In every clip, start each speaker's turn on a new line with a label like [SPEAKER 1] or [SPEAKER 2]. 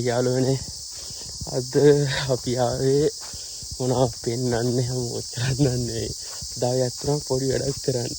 [SPEAKER 1] යාළුවනේ අද අපි ආවේ මොනවද පෙන්වන්නේ මොකද කරන්නේ දායත්‍රා පොඩි වැඩක් කරන්න.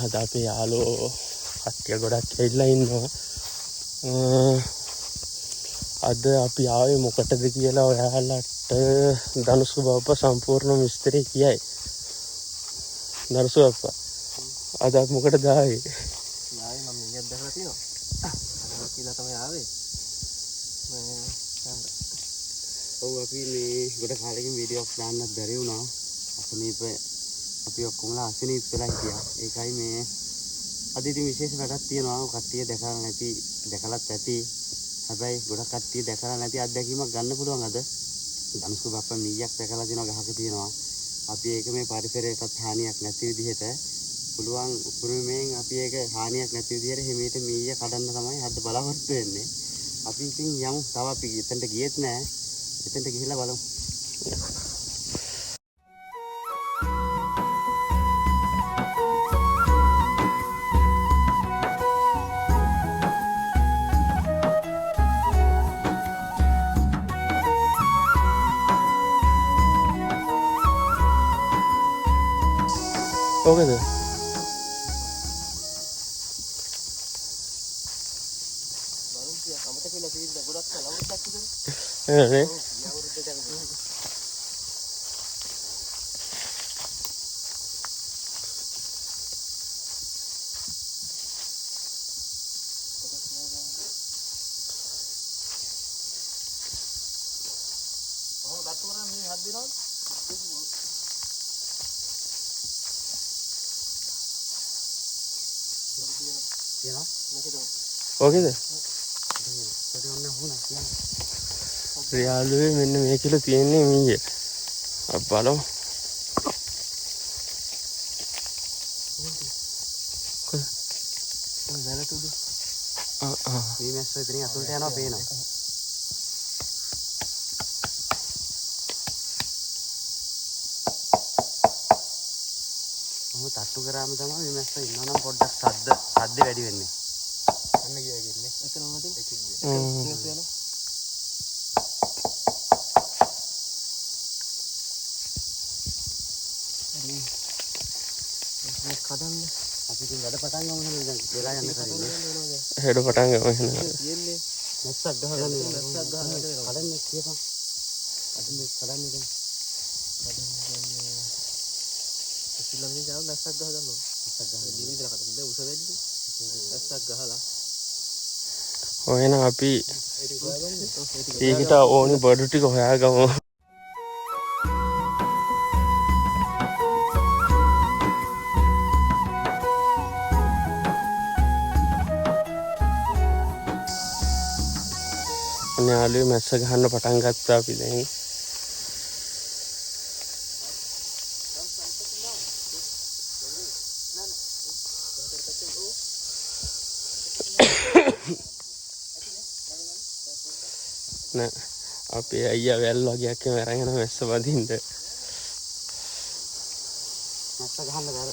[SPEAKER 1] අද අපේ යාළුවෝ කට්ටිය ගොඩක් ඇවිල්ලා ඉන්නවා. අද අපි ආවේ මොකටද කියලා ඔයාලට ධනුෂ්ක බබ්බා සම්පූර්ණ විස්තරය කියයි. ධනුෂ්ක බබ්බා අද අපි මොකටද ආවේ?
[SPEAKER 2] ආවේ මම ඊයක් දැකලා තියෙනවා. අද කියලා තමයි ආවේ.
[SPEAKER 3] ඔව් අපි මේ ගොඩ කාලෙකින් වීඩියෝස් දාන්නත් බැරි වුණා. අසනීප අපි ඔක්කොමලා අසනීප වෙලා හිටියා. ඒකයි මේ අද ඉතින් විශේෂ වැඩක් තියෙනවා. කට්ටිය දැකලත් ඇති. හැබැයි ගොඩක් කට්ටිය දැකලා නැති අත්දැකීමක් ගන්න පුළුවන් අද. ධනුෂ්ක බප්පා මීයක් දැකලා දිනවා ගහක තියෙනවා. අපි ඒක මේ පරිසරයටත් හානියක් නැති විදිහට පුළුවන් උපරිමයෙන් අපි ඒක හානියක් නැති විදිහට හිමීට මීය කඩන්න තමයි හද බලාපොරොත්තු වෙන්නේ. අපි ඉතින් යමු. තව අපි එතනට ගියෙත් නෑ. එතනට ගිහිල්ලා බලමු.
[SPEAKER 1] ඕකද?
[SPEAKER 2] අමතක වෙලා තියෙද්දි ගොඩක් ලවුඩ් එකක් විතර.
[SPEAKER 1] නේ?
[SPEAKER 2] යවුරුද්ද දැන්
[SPEAKER 1] ඕකේද? යාළුවේ මෙන්න මේ කියලා තියෙන්නේ මීය. අපි බලමු.
[SPEAKER 2] දැලතුඩු.
[SPEAKER 3] මේ මැස්සෝ ඉතින් අතුලට යනවා පේනවා. ඔහොම තට්ටු කරාම තමයි මේ මැස්සෝ ඉන්නවනම් පොඩ්ඩක් සද්ද වැඩි වෙන්නේ.
[SPEAKER 2] අන්න ගියා කියන්නේ. එතනම තියෙන එකක් ගියා. යනවා. හරි. කඩන්න.
[SPEAKER 3] අපි ඉතින් වැඩ පටන් ගමු නේද? දැන් වෙලා යන්න කලින්.
[SPEAKER 1] හෙඩ පටන් ගමු එහෙනම්.
[SPEAKER 2] තියෙන්නේ
[SPEAKER 3] මැස්සක් ගහගන්න.
[SPEAKER 2] මැස්සක් ගහන්න වෙනවා.
[SPEAKER 3] කඩන්නේ කියපන්. අද මේ කඩන්නේ දැන්.
[SPEAKER 2] ඉතින් ගාව මැස්සක් ගහ ගන්නවා. මැස්සක් ගහලා දිවිදලා කඩන්නේ. උස වෙද්දි මැස්සක් ගහලා
[SPEAKER 1] ඔය එහෙනම් අපි ඒකට ඕනි බඩු ටික හොයාගමු. යාළුවේ මැස්ස ගහන්න පටන් ගත්තා අපි දැන්. නෑ අපේ අයියා වැල් වගේක් අරගෙන මැස්ස වදින්න.
[SPEAKER 3] මැස්ස ගහන්න බැර.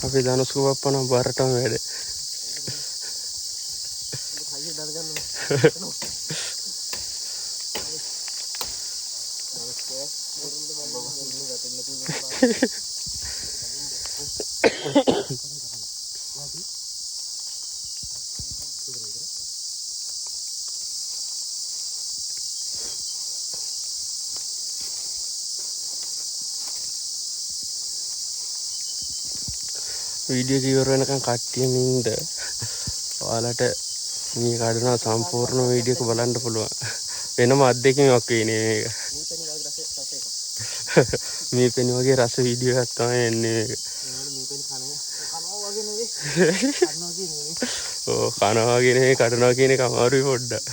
[SPEAKER 3] අපි ධනුෂ්ක බප්පා නම් බරටම වැඩ.
[SPEAKER 1] වීඩියෝ එක ඉවර වෙනකන් කට්ටියම ඉන්න. ඔයාලට මේ කඩන සම්පූර්ණ වීඩියෝ එක බලන්න පුළුවන්. වෙනම අත්දැකීමක් වෙන්නේ මේක. මේ පෙනි වගේ රස වීඩියෝ එකක් තමයි එන්නේ මේක. ඕ කනවා කියන එක කඩනවා කියන එක අමාරුයි පොඩ්ඩක්.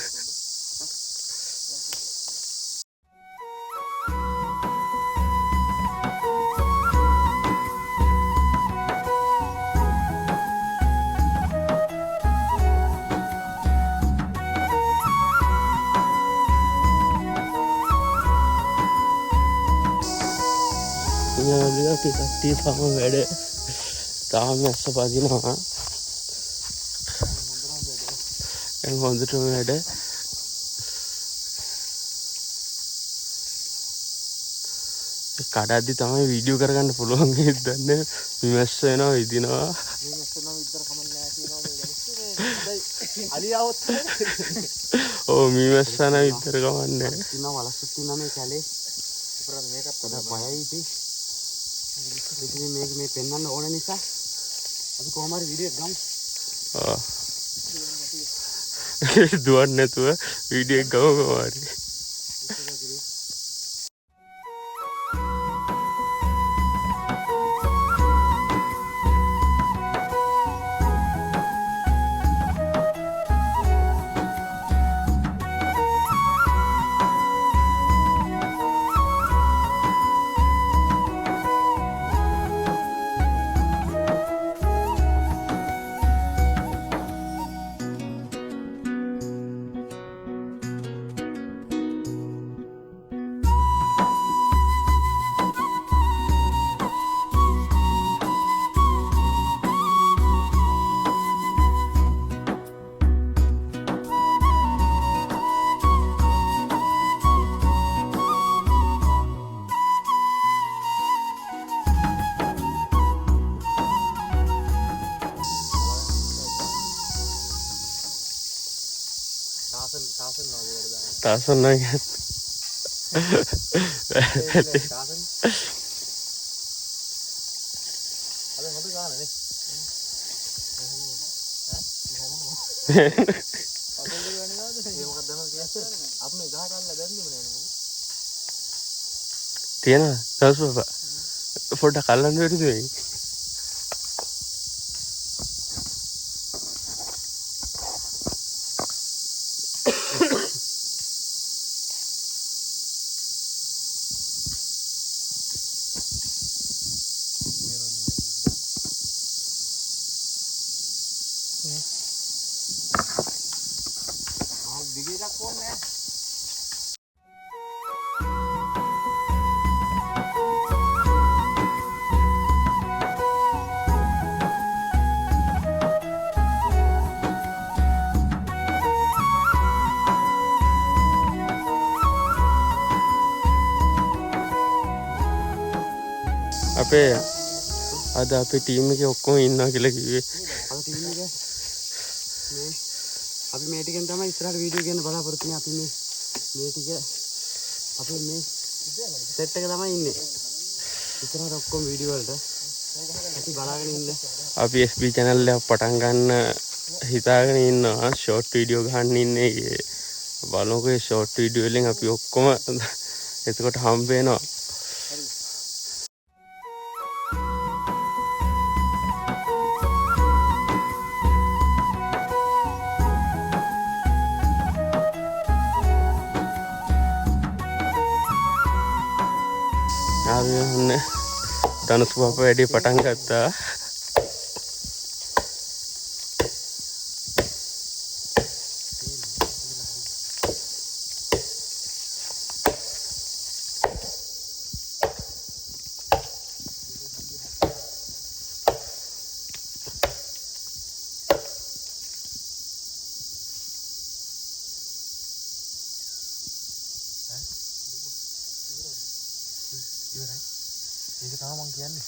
[SPEAKER 1] අපි කට්ටිය තම වැඩ තාම ඇස්ස පදිනවා. හොඳටම වැඩ කඩද්දි තමයි වීඩියෝ කරගන්න පුළුවන් දන්නේ. විමර්ශ වෙනවා විදිනවා. ඕ මීමැස්සන විතර කමන්නේ.
[SPEAKER 3] වලස්සුත් තියෙනවා මේ කැලේ. මේකත් පොඩක් බයයි ඉතින්. ඉතින් මේක මේ පෙන්වන්න ඕන නිසා අපි කොහොම හරි වීඩියෝ එක ගමු.
[SPEAKER 1] දුවන්නේ නැතුව වීඩියෝ එක ගමු කොහොම හරි. තාසන් නැහැ. තියෙනවා සස්පපා පොඩ්ඩක් අල්ලන්න බැරිද මේ? අපේ අද අපේ ටීම් එකේ ඔක්කොම ඉන්නවා කියලා කිව්වේ.
[SPEAKER 3] අද ටීම් එක මේ අපි මේ ටිකෙන් තමයි ඉස්සරහට වීඩියෝ ගන්න බලාපොරොත්තු වෙන්නේ. අපි මේ ටික අපි මේ සෙට් එක තමයි ඉන්නේ. ඉස්සරහට ඔක්කොම වීඩියෝ වලට අපි බලාගෙන ඉන්න.
[SPEAKER 1] අපි FB channel එක පටන් ගන්න හිතාගෙන ඉන්නවා. ෂෝට් වීඩියෝ ගහන්න ඉන්නේ. බලමුකෝ ෂෝට් වීඩියෝ වලින් අපි ඔක්කොම එතකොට හම්බ වෙනවා. ධනුස් බාප වැඩි පටන් ගත්තා.
[SPEAKER 2] ඒක තමයි මං කියන්නේ.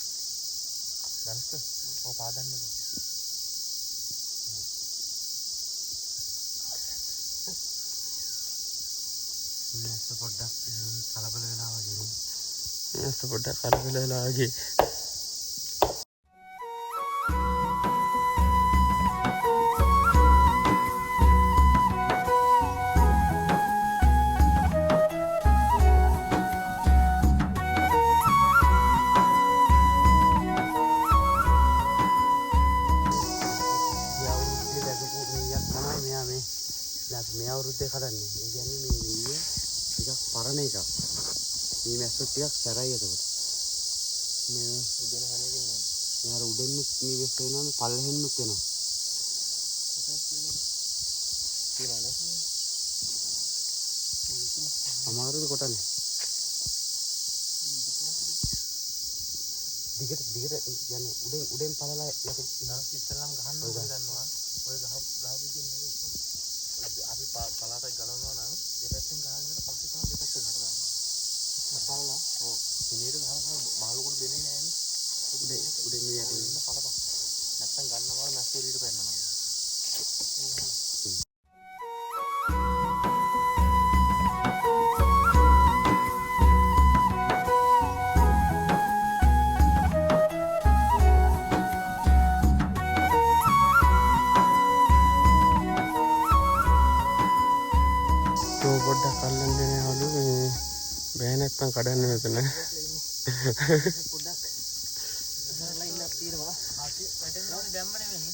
[SPEAKER 2] දැන්ස්ක ඔය පාදන්නේ.
[SPEAKER 3] මේක පොඩ්ඩක් කලබල වෙනවා වගේ.
[SPEAKER 1] මේක පොඩ්ඩක් කලබල වෙනවා වගේ.
[SPEAKER 3] අවුරුද්දේ කඩන්නේ. ඒ කියන්නේ මේ මීය ටිකක් පරණ එකක්. මේ මැස්සොත් ටිකක් සැරයි එතකොට. මේ
[SPEAKER 2] උදේන හැමකින් නෑ.
[SPEAKER 3] යාර උඩෙන්නුත් මේ මැස්ස වෙනවා මේ පල්ලෙහෙන්නුත් වෙනවා.
[SPEAKER 2] තියනනේ.
[SPEAKER 3] අමාරුද කොටන්නේ? දිගට යන්නේ උඩෙන් පළලා යකෝ.
[SPEAKER 2] ඉස්සෙල්ලාම ගහන්න ඕනේ දන්නවා. ඔය ගහපු දෙන්නේ නෙවෙයි. අපි පලාතයි ගලවනවා නම් දෙපැත්තෙන් ගහගෙන ඉඳලා පස්සේ තමයි දෙපැත්ත ගහලා දාන්නේ. මසාලා ඔව්. ඉනේට ගහලා මහලුකුට දෙන්නේ නෑනේ.
[SPEAKER 3] උඩෙන් මේ යට
[SPEAKER 2] ඉන්න පළපන්. නැත්තම් ගන්නවල මැස්සෝරීට පෙන්නනවා.
[SPEAKER 1] පොඩ්ඩක් අල්ලන්න දෙනවලු මේ බෑ නැත්තම් කඩන්න මෙතන.
[SPEAKER 2] පොඩ්ඩක් ඉස්සරලා ඉන්නක් තියෙනවා. අපි වැටෙන්න ඕනේ දැම්ම නෙමෙයි.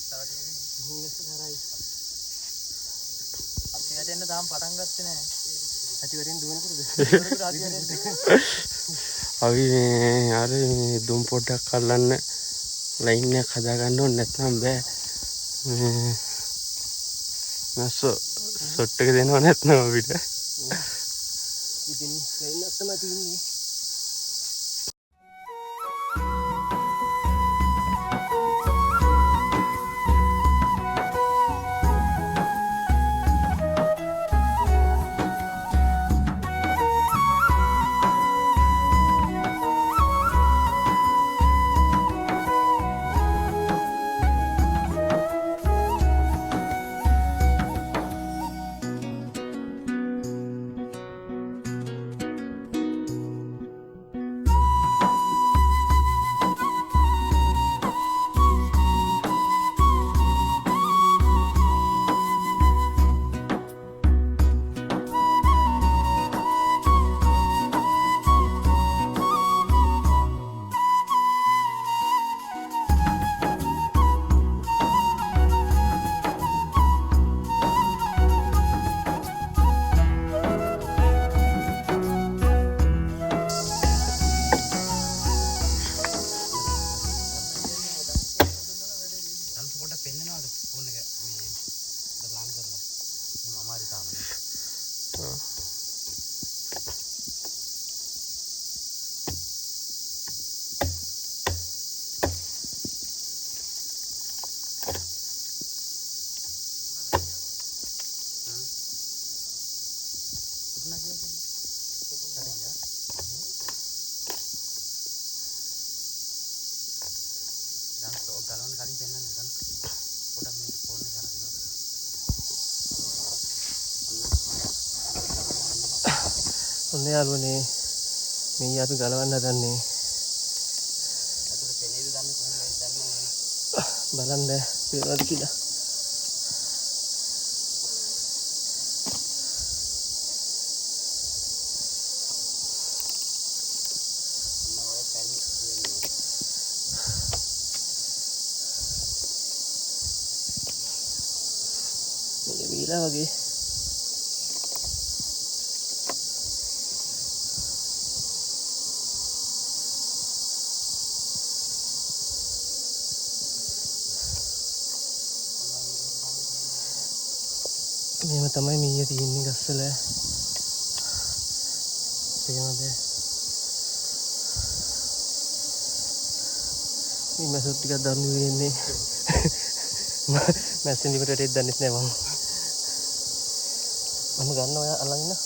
[SPEAKER 2] තව ටිකකින් හුඟස් කරයි. අපි වැටෙන්න තාම පටන් ගත්තේ නෑ. ඇටි වැටෙන්න දුවනකොටද? දුවනකොට ආදි වැටෙන්න.
[SPEAKER 1] අපි මේ අර මේ දුම් පොඩ්ඩක් අල්ලන්න ලයින් එකක් හදා ගන්න ඕනේ නැත්නම් බෑ. නැස්සෝ සොට් එක දෙනව නැත්නම් අපිට.
[SPEAKER 2] ඉතින් ලයින් එකක් තමයි තියෙන්නේ. ඔන්න යාළුවනේ මේ අපි ගලවන්න හදන්නේ. බලන්න පේනවද කියලා. මේ වීලා වගේ මෙහෙම තමයි මීය තියෙන්නේ ගස්වල. තේරෙනවද? මේ මැස්සොත් ටිකක් දරුණු වෙන්නේ. මැස්සෙන් දිවට වැටෙද්ද දන්නෙත් නෑ මම. මම ගන්න ඔයා අල්ලන් ඉන්න.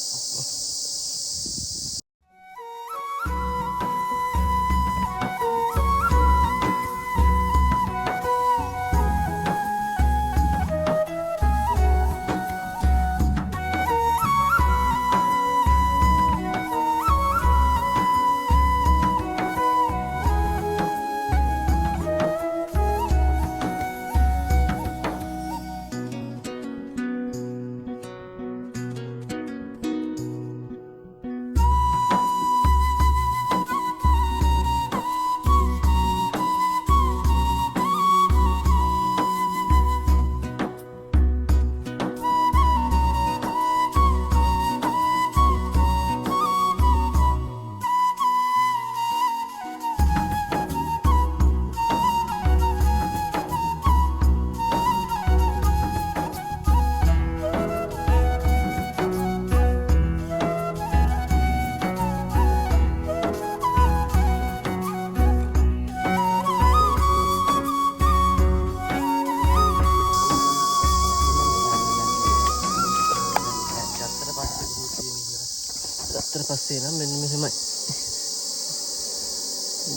[SPEAKER 2] ගත්තට පස්සේ නම් මෙන්න මෙහෙමයි.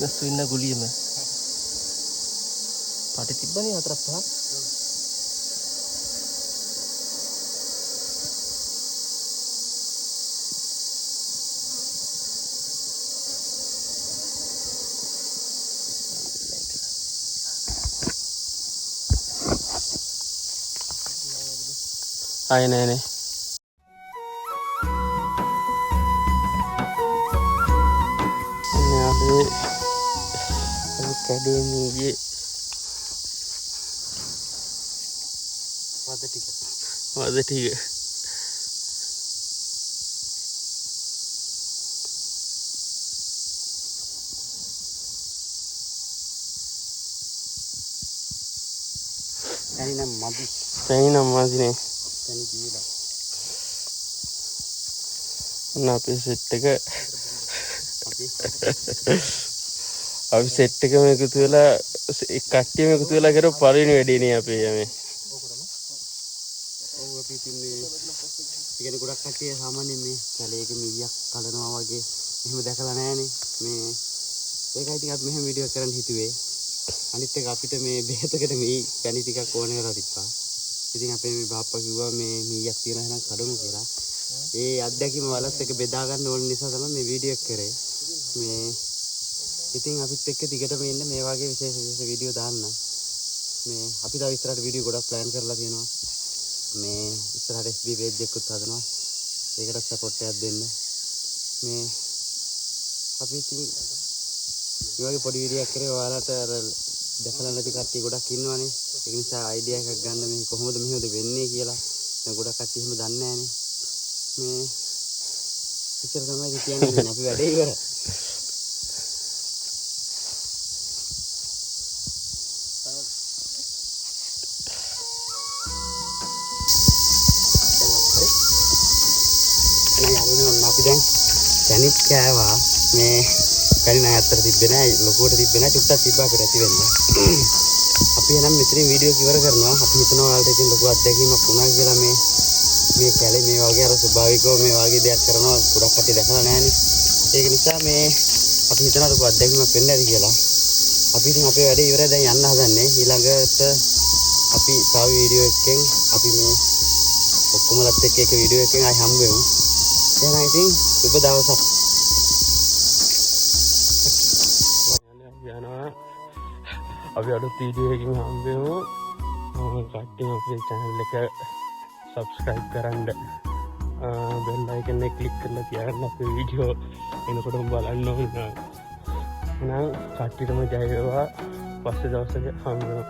[SPEAKER 2] ගස්සු ඉන්න ගුලියම. පාටි තිබ්බනේ 4-5.
[SPEAKER 1] ආයේ නෑනේ. අපි කැඩෙන්නේ ගියේ
[SPEAKER 3] වද ටික.
[SPEAKER 1] වද ටික.
[SPEAKER 3] පැණි නම් මදි.
[SPEAKER 1] පැණි නම් මදිනේ.
[SPEAKER 3] පැණි කියලා.
[SPEAKER 1] ඔන්න අපේ සෙට් එක
[SPEAKER 3] අපි
[SPEAKER 1] අපි සෙට් එකම එකතු වෙලා කට්ටියම එකතු වෙලා කරපු පළවෙනි වැඩේ නේ අපේ යමේ.
[SPEAKER 3] ඔව් අපි තින්නේ ඉගෙන ගොඩක් කට්ටිය සාමාන්‍යයෙන් මේ කැලේක මීයක් කඩනවා වගේ එහෙම දැකලා නැහනේ. මේ ඒකයි ඉතින් අපි මෙහෙම වීඩියෝ කරන්න හිතුවේ. අනිත් එක අපිට මේ බෙහෙතකට මේ පැණි ටිකක් ඕන වෙලා තිබ්බා. ඉතින් අපේ මේ බාප්පා කිව්වා මේ මීයක් තියෙනවා නම් කඩමු කියලා. ඒ අත්දැකීම වලත් එක බෙදා ගන්න ඕන නිසා තමයි මේ වීඩියෝ එක කරේ. මේ ඉතින් අපිත් එක්ක දිගටම ඉන්න මේ වගේ විශේෂ වීඩියෝ දාන්න. මේ අපි තව ඉස්සරහට වීඩියෝ ගොඩක් ප්ලෑන් කරලා තියෙනවා. මේ ඉස්සරහට FB page එකකුත් හදනවා. ඒකට සපෝට් එකක් දෙන්න. මේ අපි ඉතින් මේ වගේ පොඩි වීඩියෝ එකක් කරේ ඔයාලට අර දැකලා නැති කට්ටිය ගොඩක් ඉන්නවනේ. ඒ නිසා අයිඩියා එකක් ගන්න මේ කොහොමද මෙහෙමද වෙන්නේ කියලා. දැන් ගොඩක් කට්ටිය එහෙම දන්නේ නැහනේ. මේ ඉතින් තමයි කියන්නේ අපි වැඩේ ඉවරයි. අපි දැන් පැණිත් කෑවා. මේ පැණි නෑ අතර තිබ්බේ නෑ, ලොකුවට තිබ්බේ නෑ, චුට්ටක් තිබ්බා අපිට ඇති වෙන්න. අපි එනම් මෙතනින් වීඩියෝ ඉවර කරනවා. අපි හිතනවා ඔයාලට ඉතින් ලොකු අත්දැකීමක් වුණා කියලා මේ කැලේ මේ වගේ අර ස්වභාවිකව මේ වගේ දෙයක් කරනවා ගොඩක් කට්ටිය දැකලා නෑනේ. ඒක නිසා මේ අපි හිතනවා ලොකු අත්දැකීමක් වෙන්න ඇති කියලා. අපි ඉතින් අපේ වැඩේ ඉවරයි, දැන් යන්න හදන්නේ. ඊළඟට අපි තව වීඩියෝ එකකින් අපි මේ ඔක්කොමලත් එක්ක එක වීඩියෝ එකකින් ආයි හම්බ වෙමු. එහෙනම් ඉතින් සුබ දවසක්.
[SPEAKER 1] යනවා. අපි අලුත් වීඩියෝ එකකින් හම්බ වෙමු. කට්ටියම අපේ channel එක subscribe කරන්න. bell icon එක click කරලා තියාගන්න අපේ වීඩියෝ එනකොටම බලන්න ඕන. එහෙනම් කට්ටියටම ජය වේවා. පස්සේ දවසක හම්බ වෙමු.